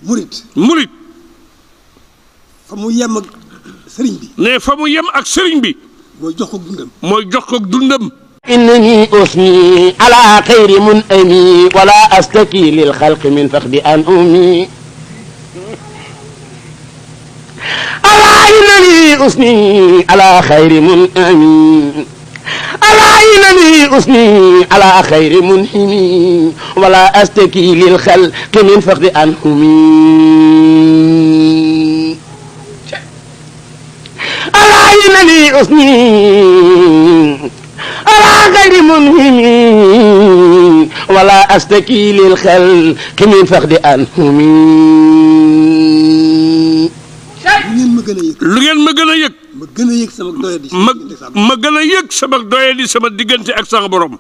murit fa mu yem ak sëriñ bi. ne fa mu yem ak sëriñ bi. mooy jox ko dundam. mooy jox ko dundam. إنني أثني على خير منأمي ولا أستكي للخلق من فقد أن أمي ألا إنني أثني على خير منأمي ألا إنني أثني على خير منحمي ولا أستكي للخلق من فقد أن أمي ألا إنني أثني على غير منهم ولا أستكي للخلق من فقد أنهم lu ngeen ma gën a yëg. ma gën a yëg sama doyadi. ma gën a yëg sama doyadi sama diggante ak sama borom.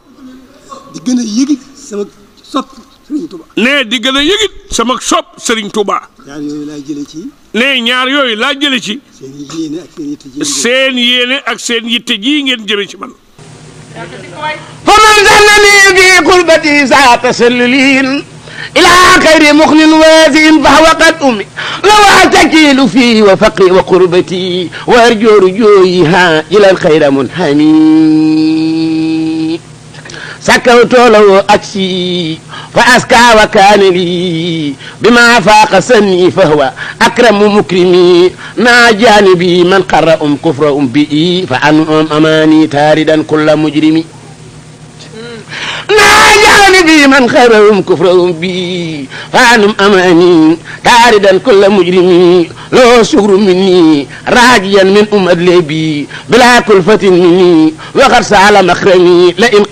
di gën a yëgit sama sopp Serigne Touba. ne di gën a yëgit sama sopp Serigne Touba. ñaar yooyu laa jëlee ci. ne ñaar yooyu laa jëlee ci. seen yéene ak seen yitte ji. seen yéene ak seen yitte ji ngeen jëme ci man. فمن ظنني في قربتي ذا تسللين إلى خير مخن وازن فهو قد أمي لو أتكيل فيه وفقري وقربتي وأرجو رجويها إلى الخير منحني سكوت له أكسي فأسكى وكان لي بما فاق سني فهو أكرم مكرمي مع جانبي من قر كفر بئي فأن أماني تاردا كل مجرمي مع جانبي من قر كفر بئي فأن أماني تاردا كل مجرمي لو شكر مني راجيا من أدلبي بلا كلفة مني وقد سأل مخرمي لئن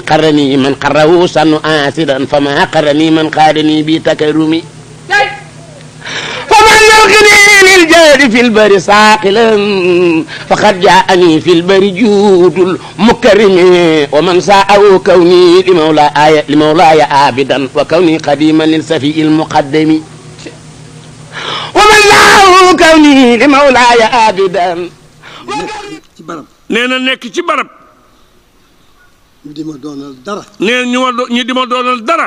قرني من قره سن آسدا فما قرني من قارني بتكرمي فمن يلقني للجار في البر ساقلا فقد جاءني في البر جود المكرم ومن ساءه كوني لمولاي عابدا وكوني قديما للسفي المقدم ومن ساءه كوني لمولاي عابدا nee na nekk ci barab. ñu di ma doonal dara. nee na ñu di ma doonal dara.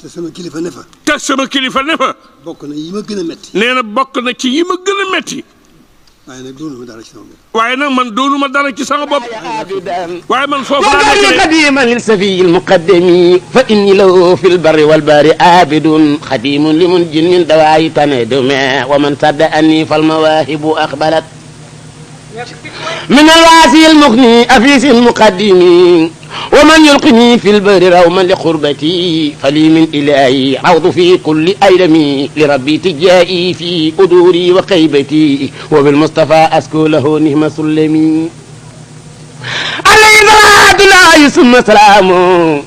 te sama kilifa ne fa. te sama kilifa ne fa. bokk na yi ma gën a metti. nee na bokk na ci yi ma gën a metti. waaye nag doonuma dara ci sama bopp. waaye nag man doonuma dara ci sama bopp. waaye man foofu laa nekk de. قديما للسفي المقدم فإني له في البر والبار عابد خديم لمنجن من دواعي تندم ومن صدقني فالمواهب أقبلت من الواسي المغني أفيس المقدم ومن يلقني في البر روما لقربتي فلي من إلهي عوض في كل أيلمي لربي تجائي في أدوري وقيبتي وبالمصطفى أسكو له نهم سلمي عليه صلاة الله ثم سلامه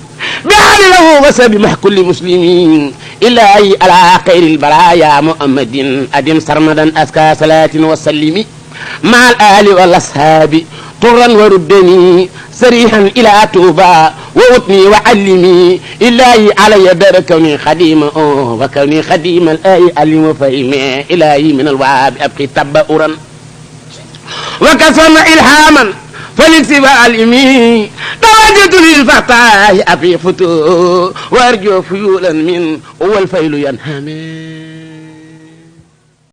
بأهل له وسبمح كل مسلمين إلهي على خير البرايا محمد أدم سرمدا أسكى صلاة وسلمي مع الآل والأصحاب طرا وردني سريحا إلى توبة ووتني وعلمي إلهي علي دار كوني خديما وكوني خديما الآي علم فهمي إلهي من الوعاب أبقي تبأرا وكسرنا إلهاما فليكسب علمي توجد للفتاة أبي فتو وأرجو فيولا من والفيل ينهمي